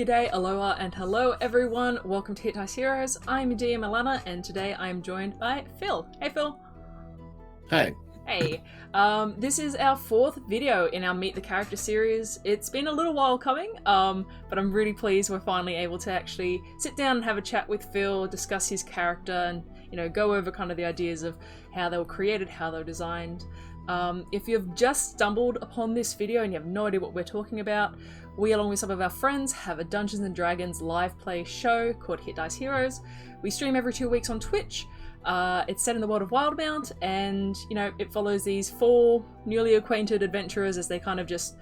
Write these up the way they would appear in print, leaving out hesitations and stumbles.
good day, aloha, and hello everyone. Welcome to Hit Dice Heroes. I'm DM Alanna, and today I'm joined by Phil. Hey Phil. Hi. Hey. This is our fourth video in our Meet the Character series. It's been a little while coming, but I'm really pleased we're finally able to actually sit down and have a chat with Phil, discuss his character, and go over kind of the ideas of how they were created, how they were designed. If you've just stumbled upon this video and you have no idea what we're talking about, we, along with some of our friends, have a Dungeons & Dragons live play show called Hit Dice Heroes. We stream every 2 weeks on Twitch. It's set in the world of Wildemount, and, it follows these 4 newly acquainted adventurers as they kind of just,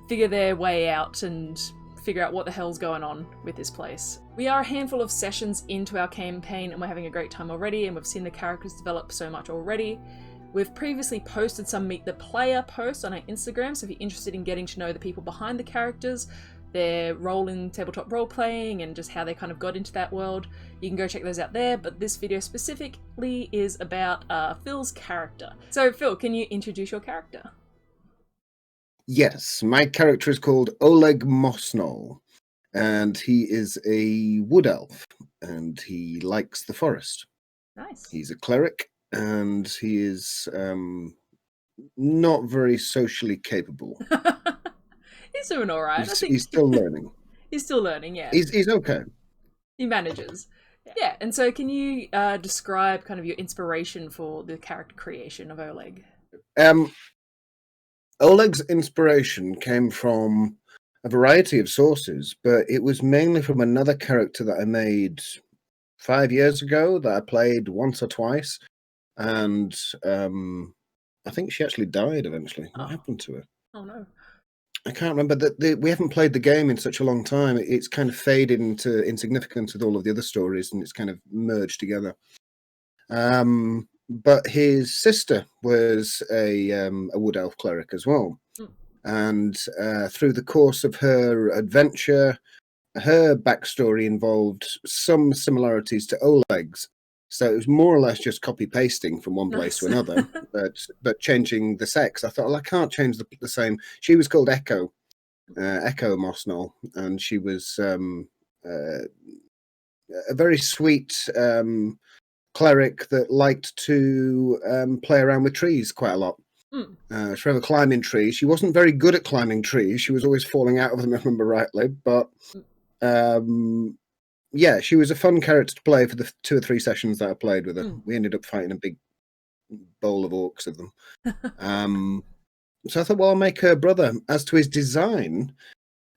figure their way out and figure out what the hell's going on with this place. We are a handful of sessions into our campaign, and we're having a great time already, and we've seen the characters develop so much already. We've previously posted some Meet the Player posts on our Instagram, so if you're interested in getting to know the people behind the characters, their role in tabletop role-playing, and just how they kind of got into that world, you can go check those out there, but this video specifically is about Phil's character. So Phil, can you introduce your character? Yes, my character is called Oleg Mosnol, and he is a wood elf, and he likes the forest. Nice. He's a cleric, and he is not very socially capable. He's doing all right. He's still learning. He's still learning, yeah. He's okay. He manages. Yeah, and so can you describe kind of your inspiration for the character creation of Oleg? Oleg's inspiration came from a variety of sources, but it was mainly from another character that I made 5 years ago that I played once or twice. And I think she actually died eventually. What happened to her? Oh no. I can't remember. We haven't played the game in such a long time. It's kind of faded into insignificance with all of the other stories, and it's kind of merged together. But his sister was a wood elf cleric as well. And through the course of her adventure, her backstory involved some similarities to Oleg's. So it was more or less just copy-pasting from one place to another, but changing the sex. I thought, well, I can't change the same. She was called Echo Mosnol, and she was a very sweet cleric that liked to play around with trees quite a lot. Forever climbing trees. She wasn't very good at climbing trees. She was always falling out of them, if I remember rightly, but... yeah, she was a fun character to play for the 2 or 3 sessions that I played with her. We ended up fighting a big bowl of orcs of them. So I thought, well, I'll make her brother. As to his design,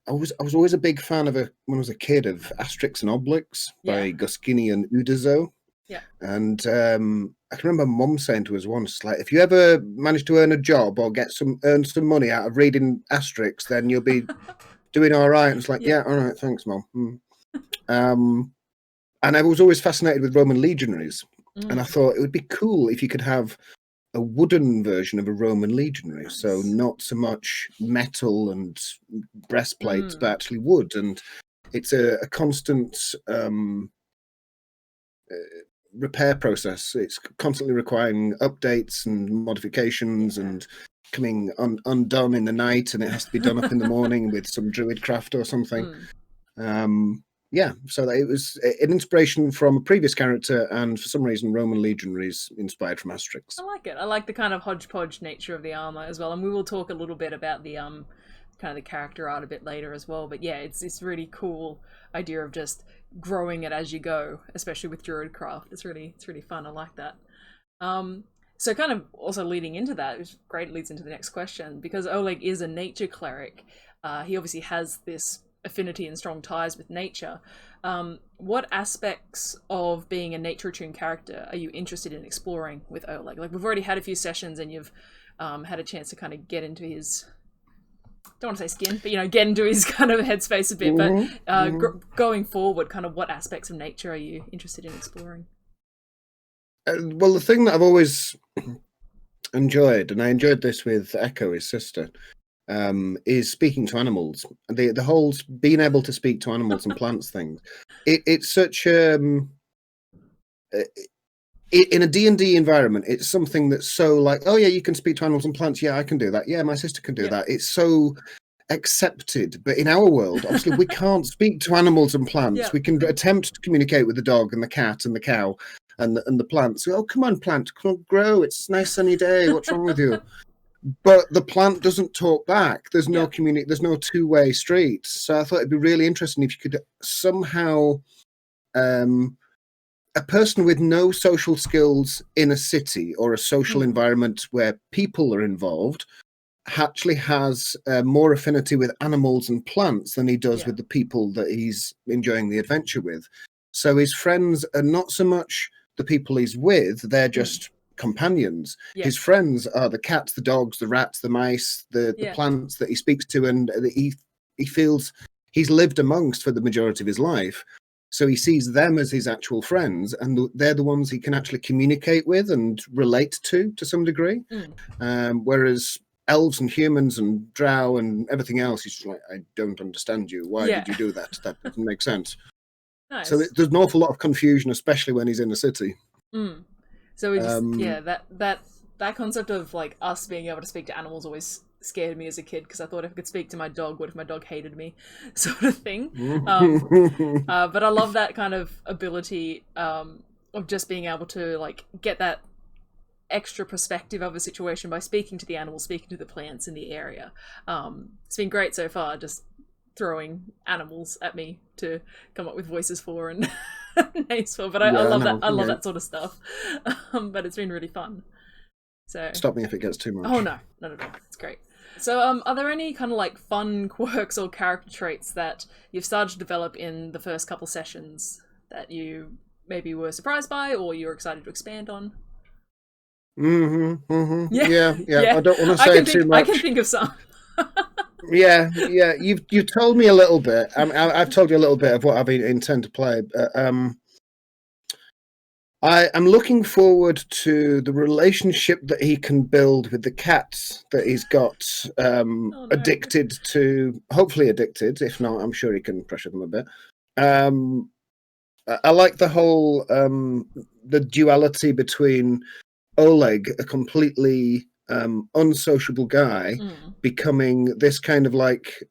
I was always a big fan of when I was a kid of Asterix and Obelix by Goscinny and Uderzo. Yeah. And I can remember Mum saying to us once, like, if you ever manage to earn a job or earn some money out of reading Asterix, then you'll be doing all right. And it's like, yeah, all right, thanks, Mum. And I was always fascinated with Roman legionaries, and I thought it would be cool if you could have a wooden version of a Roman legionary, so not so much metal and breastplates, but actually wood, and it's a constant repair process. It's constantly requiring updates and modifications and coming undone in the night, and it has to be done up in the morning with some druid craft or something. So it was an inspiration from a previous character, and for some reason Roman legionaries inspired from Asterix. I like it. I like the kind of hodgepodge nature of the armor as well, and we will talk a little bit about the kind of the character art a bit later as well. But yeah, it's this really cool idea of just growing it as you go, especially with druidcraft. It's really fun. I like that. So kind of also leading into that, which great leads into the next question, because Oleg is a nature cleric. He obviously has this affinity and strong ties with nature. What aspects of being a nature-attuned character are you interested in exploring with Oleg? Like, we've already had a few sessions and you've had a chance to kind of get into his, don't want to say skin, but get into his kind of headspace a bit. But going forward, kind of what aspects of nature are you interested in exploring? Well, the thing that I've always enjoyed, and I enjoyed this with Echo, his sister, is speaking to animals. The whole being able to speak to animals and plants thing. It's such in a D&D environment, it's something that's so like, oh yeah, you can speak to animals and plants. Yeah, I can do that. Yeah, my sister can do that. It's so accepted. But in our world, obviously, we can't speak to animals and plants. Yeah. We can attempt to communicate with the dog and the cat and the cow and the plants. Oh, come on, plant, come on, grow. It's a nice sunny day. What's wrong with you? But the plant doesn't talk back. There's no There's no two-way street. So I thought it'd be really interesting if you could somehow, a person with no social skills in a city or a social environment where people are involved actually has more affinity with animals and plants than he does with the people that he's enjoying the adventure with. So his friends are not so much the people he's with, they're just companions. His friends are the cats, the dogs, the rats, the mice, the plants that he speaks to and that he feels he's lived amongst for the majority of his life. So he sees them as his actual friends, and they're the ones he can actually communicate with and relate to some degree. Whereas elves and humans and drow and everything else, he's just like, I don't understand you. Why did you do that? That doesn't make sense. Nice. So there's an awful lot of confusion, especially when he's in the city. So we just, that concept of like us being able to speak to animals always scared me as a kid, because I thought if I could speak to my dog, what if my dog hated me, sort of thing. But I love that kind of ability of just being able to like get that extra perspective of a situation by speaking to the animals, speaking to the plants in the area. It's been great so far, just throwing animals at me to come up with voices for and names for, but I love that. I love that sort of stuff. But it's been really fun. So stop me if it gets too much. Oh no, not at all. It's great. So are there any kind of like fun quirks or character traits that you've started to develop in the first couple sessions that you maybe were surprised by or you're excited to expand on? Yeah. Yeah. I don't want to say too much. I can think of some. yeah. You've told me a little bit. I've told you a little bit of what I intend to play. I'm looking forward to the relationship that he can build with the cats that he's got addicted to. Hopefully addicted. If not, I'm sure he can pressure them a bit. I like the whole the duality between Oleg, a completely unsociable guy, becoming this kind of like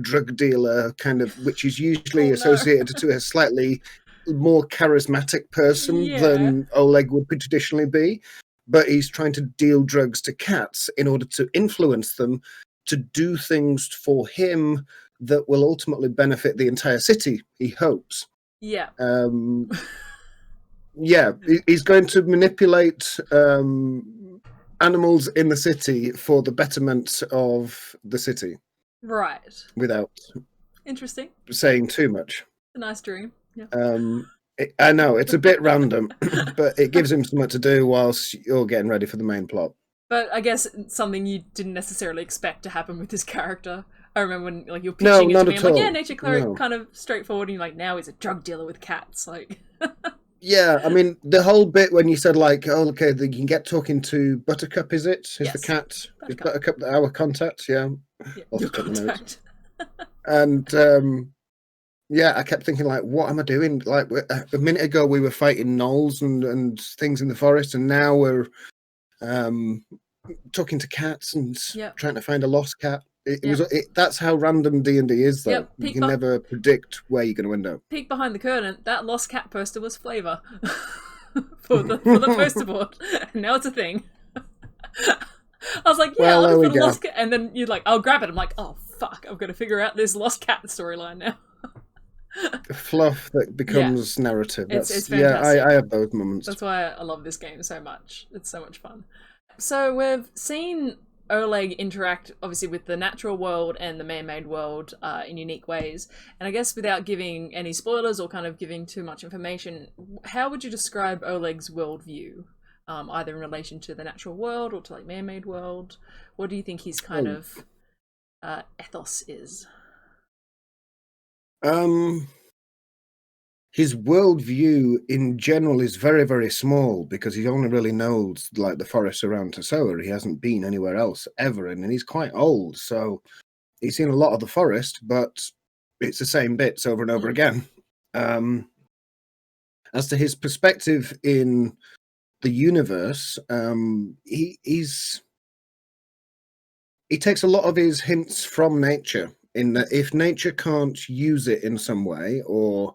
drug dealer, kind of, which is usually associated to a slightly more charismatic person than Oleg would traditionally be. But he's trying to deal drugs to cats in order to influence them to do things for him that will ultimately benefit the entire city, he hopes. Yeah. He's going to manipulate animals in the city for the betterment of the city. Right. Without interesting saying too much. A nice dream. Yeah. I know, it's a bit random, but it gives him something to do whilst you're getting ready for the main plot. But I guess something you didn't necessarily expect to happen with his character. I remember when like you're pitching it to me, I'm like, yeah, Nature Cleric, kind of straightforward, and you're like, now he's a drug dealer with cats, like. Yeah, I mean, the whole bit when you said like, oh, okay, you can get talking to Buttercup, is it? Is the cat? Is Buttercup our contact? Yeah. Your contact. And I kept thinking like, what am I doing? Like a minute ago we were fighting gnolls and things in the forest, and now we're talking to cats and trying to find a lost cat. That's how random D&D is, though. You can never predict where you're going to end up. Peek behind the curtain. That lost cat poster was flavor for the poster board. Now it's a thing. I was like, I'll just put a lost cat, and then you're like, I'll grab it. I'm like, oh fuck, I've got to figure out this lost cat storyline now. Fluff that becomes narrative. It's fantastic. I have those moments. That's why I love this game so much. It's so much fun. So we've seen Oleg interact obviously with the natural world and the man-made world in unique ways, and I guess without giving any spoilers or kind of giving too much information, how would you describe Oleg's worldview, either in relation to the natural world or to like man-made world? What do you think his kind of ethos is? His worldview in general is very, very small because he only really knows like the forest around Tessoa. He hasn't been anywhere else ever, and he's quite old, so he's seen a lot of the forest, but it's the same bits over and over again. As to his perspective in the universe, he's he takes a lot of his hints from nature, in that if nature can't use it in some way, or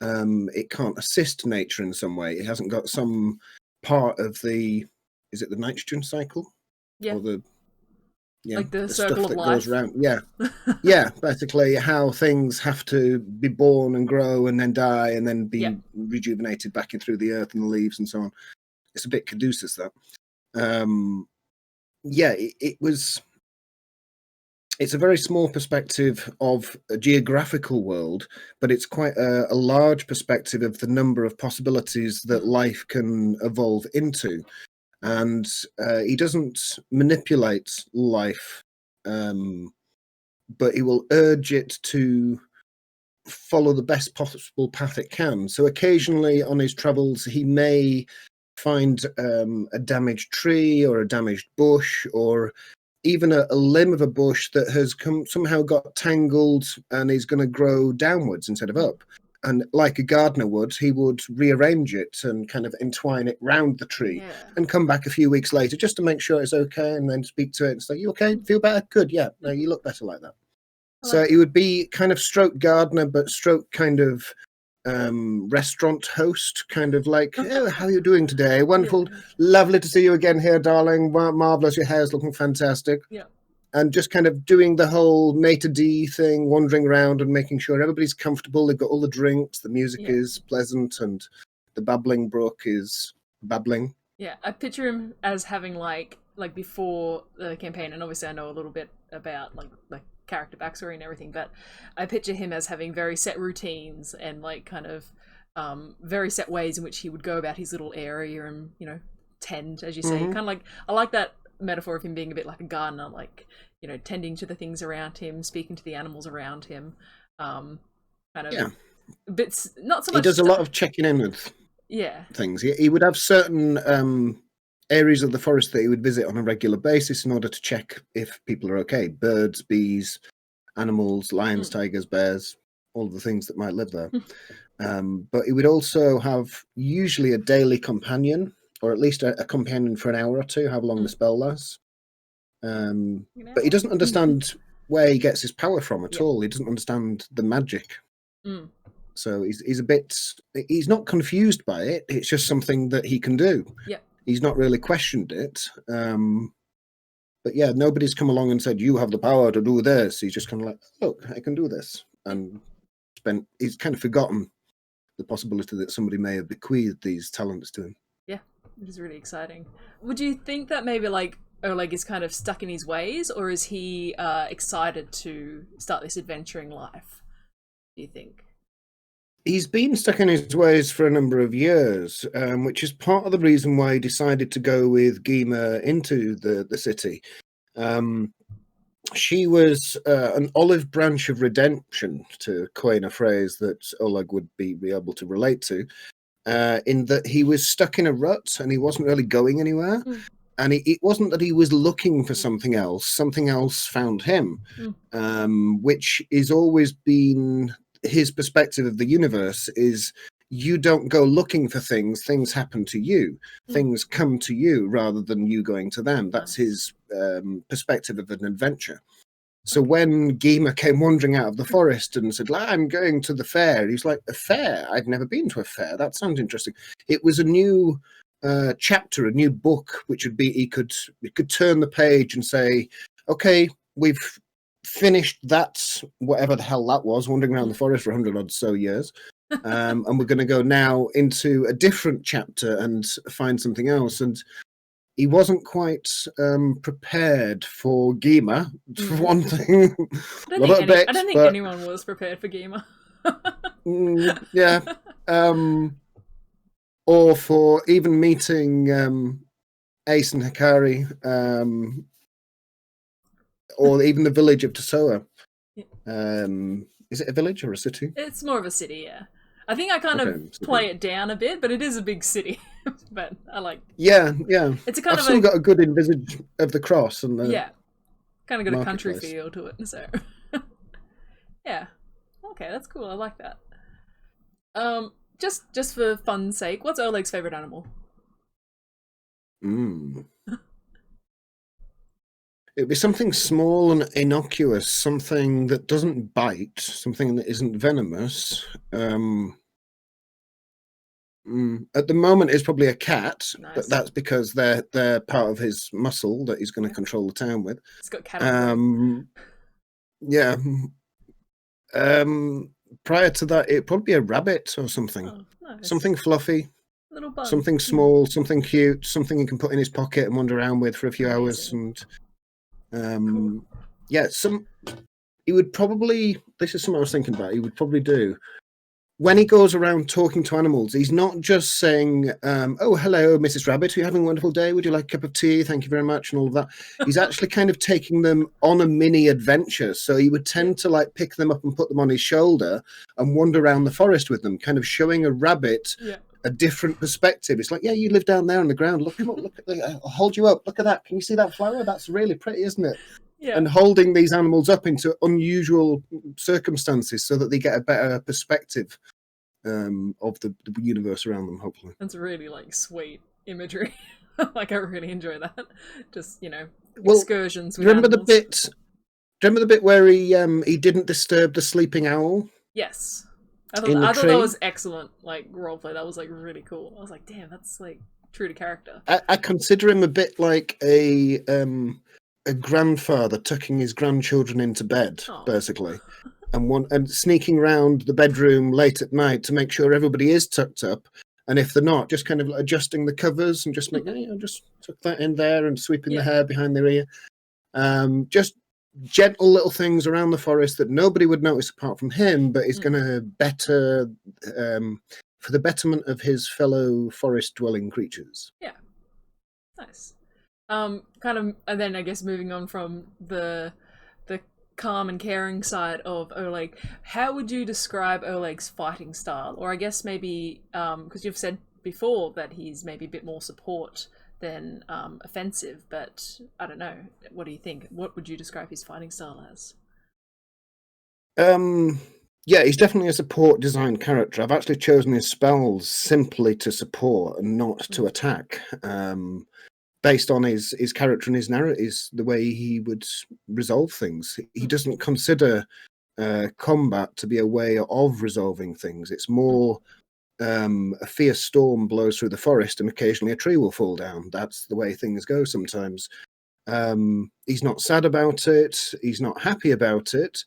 it can't assist nature in some way, it hasn't got some part of the, is it the nitrogen cycle? Yeah. Or the, yeah, Like the stuff circle of that life. goes around. Yeah. Yeah, basically how things have to be born and grow and then die and then be rejuvenated back in through the earth and the leaves and so on. It's a bit caduceus, that. It's a very small perspective of a geographical world, but it's quite a large perspective of the number of possibilities that life can evolve into. And he doesn't manipulate life, but he will urge it to follow the best possible path it can. So occasionally on his travels, he may find a damaged tree or a damaged bush, or even a limb of a bush that has somehow got tangled and is going to grow downwards instead of up. And like a gardener would, he would rearrange it and kind of entwine it round the tree and come back a few weeks later just to make sure it's okay, and then speak to it and say, "You okay? Feel better? Good. Yeah. No, you look better like that." So he would be kind of stroke gardener, but stroke kind of restaurant host, kind of like, "Oh, how are you doing today? Wonderful. Lovely to see you again here, darling. Marvelous. Your hair's looking fantastic." Yeah. And just kind of doing the whole maitre d' thing, wandering around and making sure everybody's comfortable. They've got all the drinks, the music is pleasant, and the babbling brook is babbling. Yeah, I picture him as having like before the campaign, and obviously I know a little bit about like character backstory and everything, but I picture him as having very set routines and like kind of very set ways in which he would go about his little area and, you know, tend, as you say. Kind of like, I like that metaphor of him being a bit like a gardener, like, you know, tending to the things around him, speaking to the animals around him. Kind of bits, not so much. He does a lot of checking in with things. He would have certain areas of the forest that he would visit on a regular basis in order to check if people are okay. Birds, bees, animals, lions, tigers, bears, all of the things that might live there. But he would also have usually a daily companion, or at least a companion for an hour or two, however long the spell lasts. But he doesn't understand where he gets his power from at all. He doesn't understand the magic. So he's a bit, he's not confused by it. It's just something that he can do. He's not really questioned it. But yeah, nobody's come along and said, "You have the power to do this." He's just kind of like, "Look, I can do this." And he's kind of forgotten the possibility that somebody may have bequeathed these talents to him. Yeah, which is really exciting. Would you think that maybe like Oleg is kind of stuck in his ways, or is he excited to start this adventuring life, do you think? He's been stuck in his ways for a number of years, which is part of the reason why he decided to go with Gima into the city. She was an olive branch of redemption, to coin a phrase that Oleg would be able to relate to, in that he was stuck in a rut and he wasn't really going anywhere. And it wasn't that he was looking for something else found him, which is always been his perspective of the universe. Is you don't go looking for things happen to you. Things come to you rather than you going to them. That's his perspective of an adventure. So when Gima came wandering out of the forest and said, "I'm going to the fair," he's like, "A fair? I've never been to a fair. That sounds interesting." It was a new chapter, a new book, which would be, he could turn the page and say, "Okay, we've finished that, whatever the hell that was, wandering around the forest for 100 odd so years. And we're going to go now into a different chapter and find something else." And he wasn't quite prepared for Gima, for one thing. I don't think anyone was prepared for Gima. Yeah. Or for even meeting Ace and Hikari, or even the village of Tosoa. Is it a village or a city? It's more of a city, yeah. I think I kind of play it down a bit, but it is a big city. But I like. Yeah. It's a kind I've of still got a good envisage of the cross and the kind of got a country feel to it. So yeah, okay, that's cool. I like that. Just for fun's sake, what's Oleg's favorite animal? It'd be something small and innocuous, something that doesn't bite, something that isn't venomous. At the moment, it's probably a cat, Nice. but that's because they're part of his muscle that he's going to control the town with. It's got cat on Yeah. Prior to that, it'd probably be a rabbit or something. Oh, nice. Something fluffy. Little bun. Something small, something cute, something you can put in his pocket and wander around with for a few hours. And Cool. yeah, he would probably, this is something I was thinking about, he would probably do. When he goes around talking to animals, he's not just saying, oh, hello, Mrs. Rabbit, are you having a wonderful day? Would you like a cup of tea? Thank you very much, and all of that. He's actually kind of taking them on a mini adventure. So he would tend to like pick them up and put them on his shoulder and wander around the forest with them, kind of showing a rabbit a different perspective. It's like, yeah, you live down there on the ground. Look, come on, look at I'll hold you up. Look at that. Can you see that flower? That's really pretty, isn't it? Yeah. And holding these animals up into unusual circumstances so that they get a better perspective of the universe around them, hopefully. That's really like sweet imagery. Like I really enjoy that. Just, excursions with remember animals. Remember the bit where he didn't disturb the sleeping owl? Yes. I thought that was excellent, like roleplay. That was like really cool. I was like, damn, that's like true to character. I consider him a bit like a grandfather tucking his grandchildren into bed, basically, and sneaking around the bedroom late at night to make sure everybody is tucked up, and if they're not, just kind of adjusting the covers and just just tuck that in there and sweeping the hair behind their ear. Just gentle little things around the forest that nobody would notice apart from him, but is going to better for the betterment of his fellow forest dwelling creatures. Yeah, nice. Kind of, and then I guess moving on from the calm and caring side of Oleg, how would you describe Oleg's fighting style? Or I guess maybe because you've said before that he's maybe a bit more support than offensive, but I don't know. What do you think? What would you describe his fighting style as? Yeah, he's definitely a support design character. I've actually chosen his spells simply to support and not to attack. Based on his character and his narrative, the way he would resolve things. He doesn't consider combat to be a way of resolving things. It's more a fierce storm blows through the forest and occasionally a tree will fall down. That's the way things go sometimes. He's not sad about it. He's not happy about it,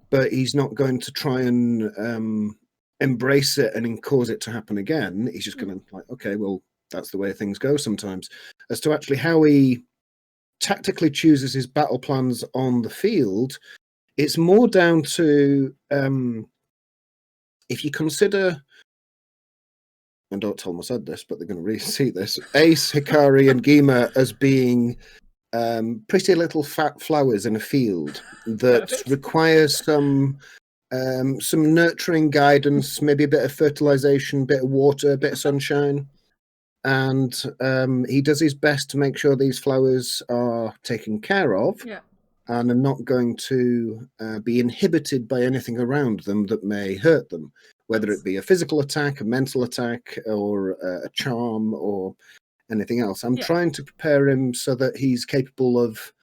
but he's not going to try and embrace it and cause it to happen again. He's just going to okay, well, that's the way things go sometimes. As to actually how he tactically chooses his battle plans on the field, it's more down to if you consider, and don't tell them I said this, but they're going to really see this, Ace, Hikari, and Gima as being pretty little fat flowers in a field that requires some nurturing guidance, maybe a bit of fertilization, a bit of water, a bit of sunshine. And he does his best to make sure these flowers are taken care of and are not going to be inhibited by anything around them that may hurt them, whether it be a physical attack, a mental attack, or a charm, or anything else. I'm trying to prepare him so that he's capable of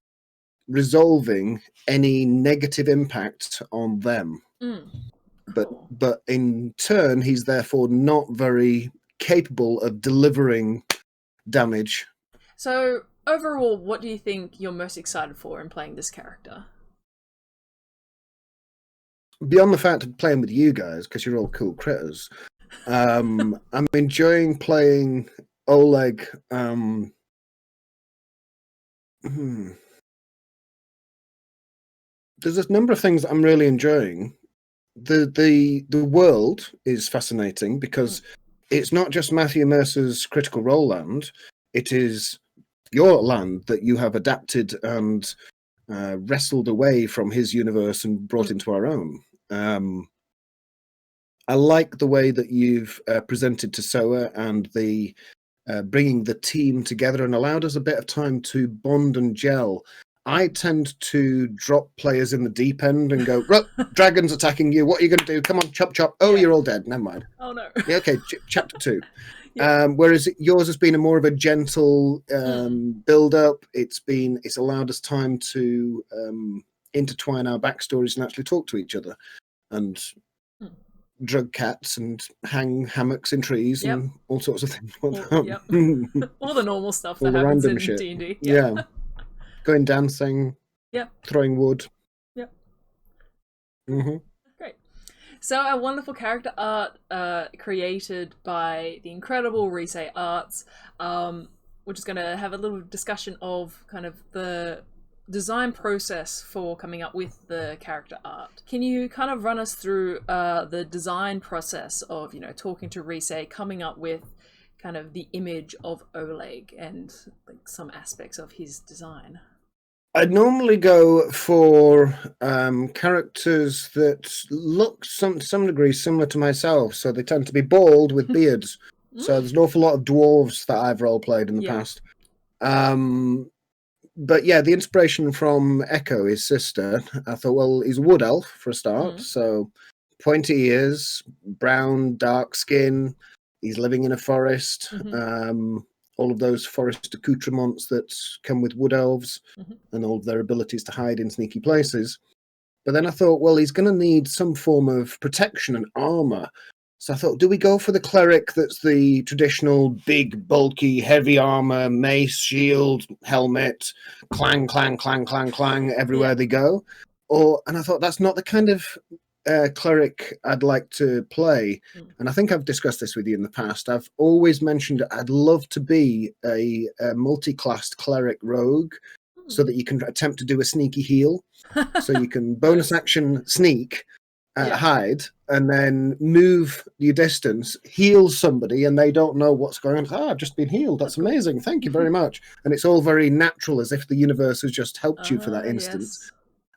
resolving any negative impact on them. But in turn, he's therefore not very capable of delivering damage. So overall, what do you think you're most excited for in playing this character? Beyond the fact of playing with you guys, because you're all cool critters, I'm enjoying playing Oleg. There's a number of things that I'm really enjoying. The world is fascinating because it's not just Matthew Mercer's Critical Role land, it is your land that you have adapted and wrestled away from his universe and brought into our own. I like the way that you've presented Tosoa and the bringing the team together and allowed us a bit of time to bond and gel. I tend to drop players in the deep end and go, dragon's attacking you. What are you going to do? Come on, chop, chop. Oh, you're all dead. Never mind. Oh, no. Yeah, okay, chapter 2. Whereas yours has been a more of a gentle build up. It's allowed us time to intertwine our backstories and actually talk to each other, and drug cats and hang hammocks in trees and all sorts of things. All the normal stuff all that happens in shit. D&D. Yeah. Going dancing. Throwing wood. Great. So our wonderful character art created by the incredible Rise Arts. We're just going to have a little discussion of kind of the design process for coming up with the character art. Can you kind of run us through the design process of, talking to Rise, coming up with kind of the image of Oleg and like some aspects of his design? I normally go for characters that look to some degree similar to myself, so they tend to be bald with beards. So there's an awful lot of dwarves that I've role played in the past. But yeah, the inspiration from Echo, his sister, I thought, well, he's a wood elf for a start, so pointy ears, brown, dark skin. He's living in a forest. All of those forest accoutrements that come with wood elves and all of their abilities to hide in sneaky places. But then I thought, well, he's going to need some form of protection and armor. So I thought, do we go for the cleric that's the traditional big, bulky, heavy armor, mace, shield, helmet, clang, clang, clang, clang, clang, everywhere they go? And I thought, that's not the kind of cleric I'd like to play. And I think I've discussed this with you in the past. I've always mentioned I'd love to be a multi-classed cleric rogue so that you can attempt to do a sneaky heal. So you can bonus action sneak, hide, and then move your distance, heal somebody, and they don't know what's going on. I've just been healed. That's amazing. Thank you very much. And it's all very natural, as if the universe has just helped you for that instance.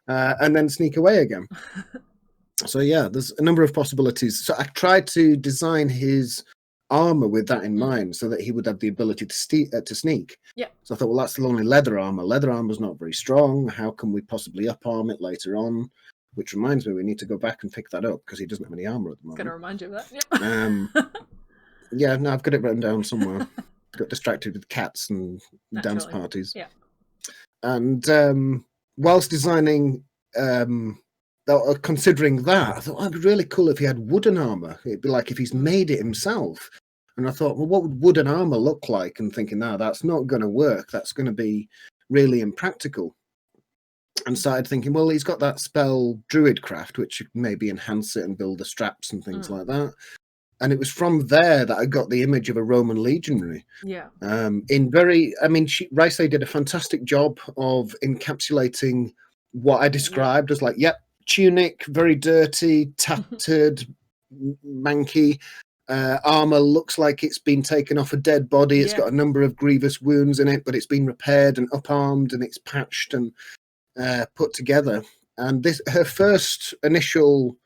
And then sneak away again. So yeah, there's a number of possibilities. So I tried to design his armor with that in mind, so that he would have the ability to sneak. So I thought, well, that's the only leather armor. Leather armor's not very strong. How can we possibly up-arm it later on? Which reminds me, we need to go back and pick that up, because he doesn't have any armor at the moment. Gonna remind you of that. Yeah, no, I've got it written down somewhere. Got distracted with cats and dance parties. And whilst designing, considering that, I thought, it'd be really cool if he had wooden armor. It'd be like if he's made it himself. And I thought, well, what would wooden armor look like? And thinking, no, that's not going to work. That's going to be really impractical. And started thinking, well, he's got that spell Druidcraft, which maybe enhance it and build the straps and things like that. And it was from there that I got the image of a Roman legionary. Rice did a fantastic job of encapsulating what I described as like, tunic, very dirty, tattered, manky. Armor looks like it's been taken off a dead body. It's got a number of grievous wounds in it, but it's been repaired and up-armed, and it's patched and put together. And her first initial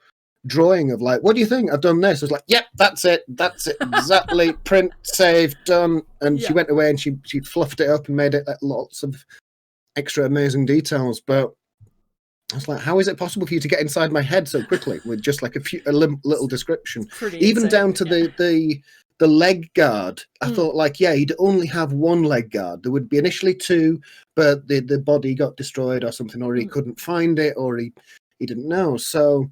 drawing of like, what do you think? I've done this. I was like, yep, that's it, exactly. Print, save, done. And she went away and she fluffed it up and made it lots of extra amazing details. But I was like, how is it possible for you to get inside my head so quickly with just like a little description? Even insane, down to the leg guard. I thought, like, he'd only have one leg guard. There would be initially two, but the body got destroyed or something, or he couldn't find it, or he didn't know. So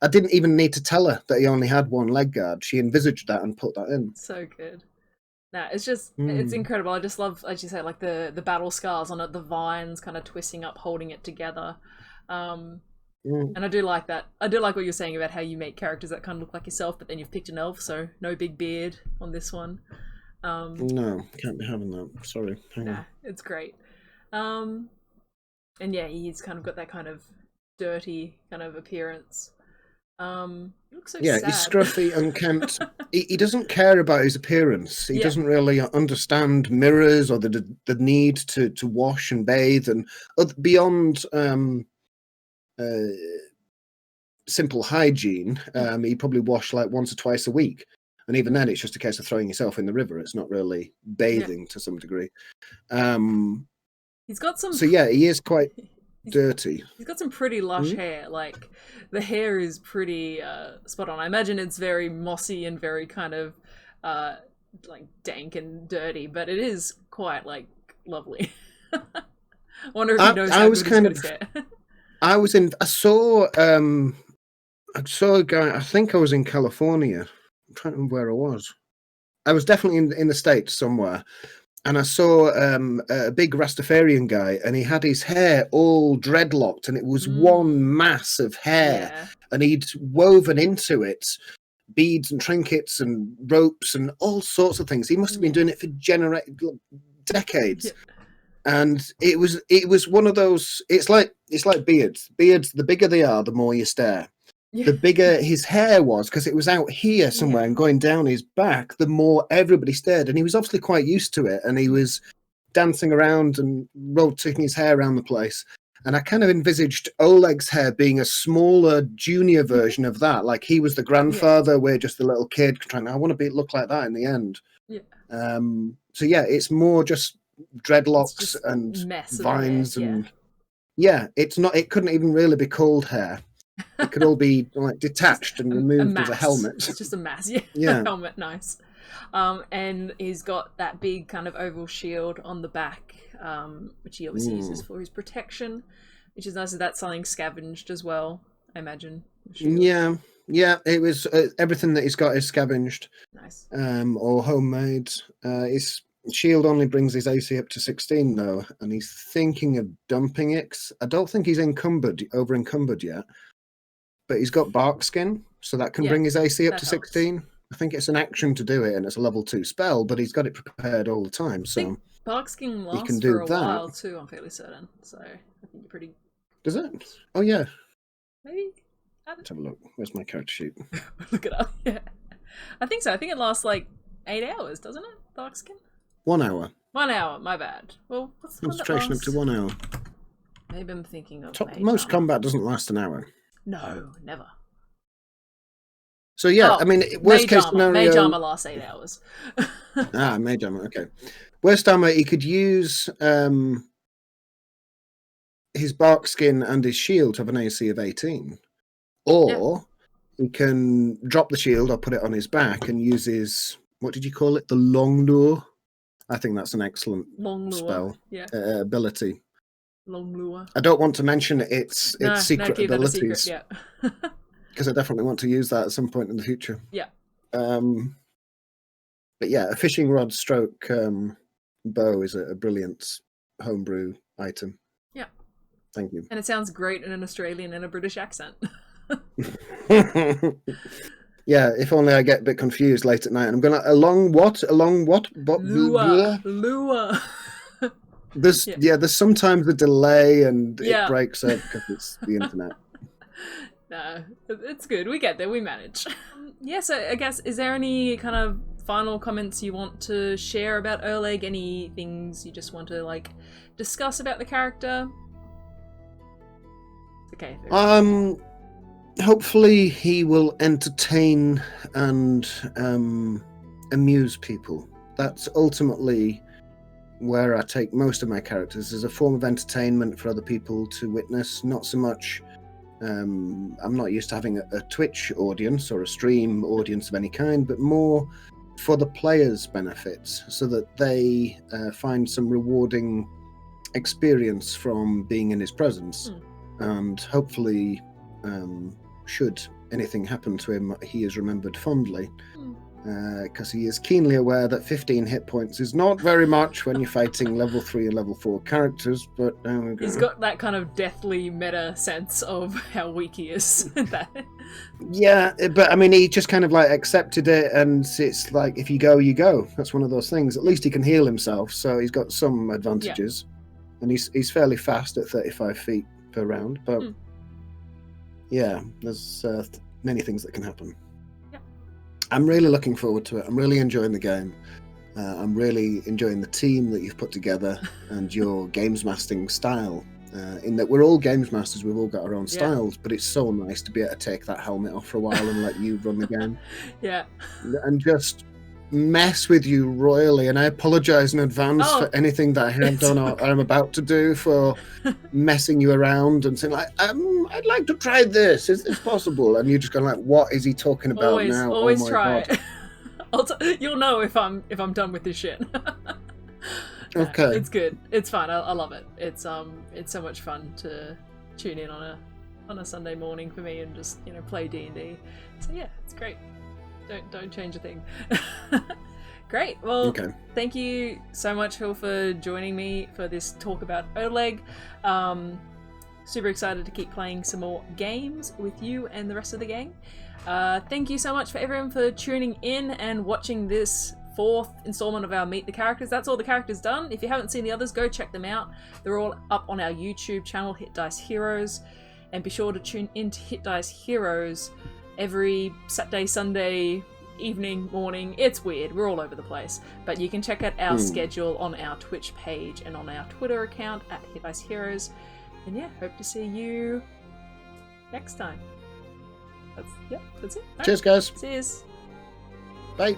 I didn't even need to tell her that he only had one leg guard. She envisaged that and put that in. So good. Nah, it's just, it's incredible. I just love, as you say, like the battle scars on it, the vines kind of twisting up, holding it together. And I do like that. I do like what you're saying about how you make characters that kind of look like yourself, but then you've picked an elf, so no big beard on this one. No, can't be having that. Sorry. Hang on. It's great. And yeah, he's kind of got that kind of dirty kind of appearance. He looks so sad. He's scruffy, unkempt. he doesn't care about his appearance. He doesn't really understand mirrors or the need to wash and bathe, and beyond simple hygiene, you probably wash like once or twice a week, and even then it's just a case of throwing yourself in the river. It's not really bathing to some degree. He's got some, so he is quite dirty. He's got some pretty lush hair. Like the hair is pretty spot on. I imagine it's very mossy and very kind of like dank and dirty, but it is quite like lovely. I wonder if he knows how good he's got his hair. I saw a guy, I think I was in California. I'm trying to remember where I was. I was definitely in the States somewhere. And I saw a big Rastafarian guy, and he had his hair all dreadlocked, and it was one mass of hair. Yeah. And he'd woven into it beads and trinkets and ropes and all sorts of things. He must have been doing it for decades. Yeah. And it was one of those. It's like beards. Beards, the bigger they are, the more you stare. Yeah. The bigger his hair was, because it was out here somewhere and going down his back, the more everybody stared. And he was obviously quite used to it, and he was dancing around and rotating his hair around the place. And I kind of envisaged Oleg's hair being a smaller, junior version of that. Like he was the grandfather, we're just the little kid trying, I want to look like that in the end. Yeah. So yeah, it's more just dreadlocks and vines and it's not. It couldn't even really be called hair. It could all be like detached and removed as a helmet. It's just a mass, yeah. Helmet, nice. And he's got that big kind of oval shield on the back, which he obviously uses for his protection, which is nice. That's something scavenged as well, I imagine. Yeah. It was everything that he's got is scavenged. Nice. Or homemade. His shield only brings his AC up to 16 though, and he's thinking of dumping it. I don't think he's over encumbered yet. But he's got bark skin, so that can bring his AC up to 16. Helps. I think it's an action to do it, and it's a level 2 spell, but he's got it prepared all the time. So bark skin lasts for a while too, I'm fairly certain. So I think you're pretty... Does it? Oh, yeah. Maybe? Let's have a look. Where's my character sheet? Look it up, yeah. I think so. I think it lasts like 8 hours, doesn't it? Bark skin? 1 hour. 1 hour, my bad. Well, what's the concentration up to 1 hour. Maybe I'm thinking of most combat doesn't last an hour. No, never. So yeah, I mean, worst case scenario. Mage armor lasts 8 hours. Mage armor. Okay. Worst armor, he could use his bark skin and his shield to have an AC of 18, or he can drop the shield or put it on his back and use his, what did you call it? The long lure. I think that's an excellent spell ability. Long lure. I don't want to mention its secret abilities. Because I definitely want to use that at some point in the future. Yeah. But yeah, a fishing rod stroke bow is a brilliant homebrew item. Yeah. Thank you. And it sounds great in an Australian and a British accent. Yeah, if only I get a bit confused late at night. And I'm going to, along what? Lure. There's sometimes a delay and it breaks up because it's the internet. No, it's good. We get there. We manage. So I guess, is there any kind of final comments you want to share about Oleg? Any things you just want to like discuss about the character? Okay. Hopefully he will entertain and amuse people. That's ultimately where I take most of my characters, as a form of entertainment for other people to witness. Not so much, I'm not used to having a Twitch audience or a stream audience of any kind, but more for the players' benefits, so that they find some rewarding experience from being in his presence. And hopefully, should anything happen to him, he is remembered fondly. Because he is keenly aware that 15 hit points is not very much when you're fighting level 3 and level 4 characters, but he's got that kind of deathly meta sense of how weak he is. Yeah, but I mean, he just kind of like accepted it, and it's like, if you go, you go. That's one of those things. At least he can heal himself, so he's got some advantages. And he's fairly fast at 35 feet per round, but yeah, there's many things that can happen. I'm really looking forward to it. I'm really enjoying the game. I'm really enjoying the team that you've put together and your games mastering style. In that we're all games masters, we've all got our own styles, but it's so nice to be able to take that helmet off for a while and let you run the game. Yeah. And just mess with you royally. And I apologize in advance for anything that I have done or I'm about to do, for messing you around and saying like, I'd like to try this. Is this possible? And you're just going like, what is he talking about now? Always try. You'll know if I'm done with this shit. Okay. It's good. It's fun. I love it. It's so much fun to tune in on a Sunday morning for me and just play D&D. So yeah, it's great. Don't change a thing. Great. Well, Okay. Thank you so much, Phil, for joining me for this talk about Oleg. Super excited to keep playing some more games with you and the rest of the gang. Thank you so much for everyone for tuning in and watching this 4th installment of our Meet the Characters. That's all the characters done. If you haven't seen the others, go check them out. They're all up on our YouTube channel, Hit Dice Heroes. And be sure to tune in to Hit Dice Heroes every Saturday, Sunday, evening, morning. It's weird. We're all over the place. But you can check out our schedule on our Twitch page and on our Twitter account at Hit Dice Heroes. And yeah, hope to see you next time. That's it. All Cheers, guys. Cheers. Bye.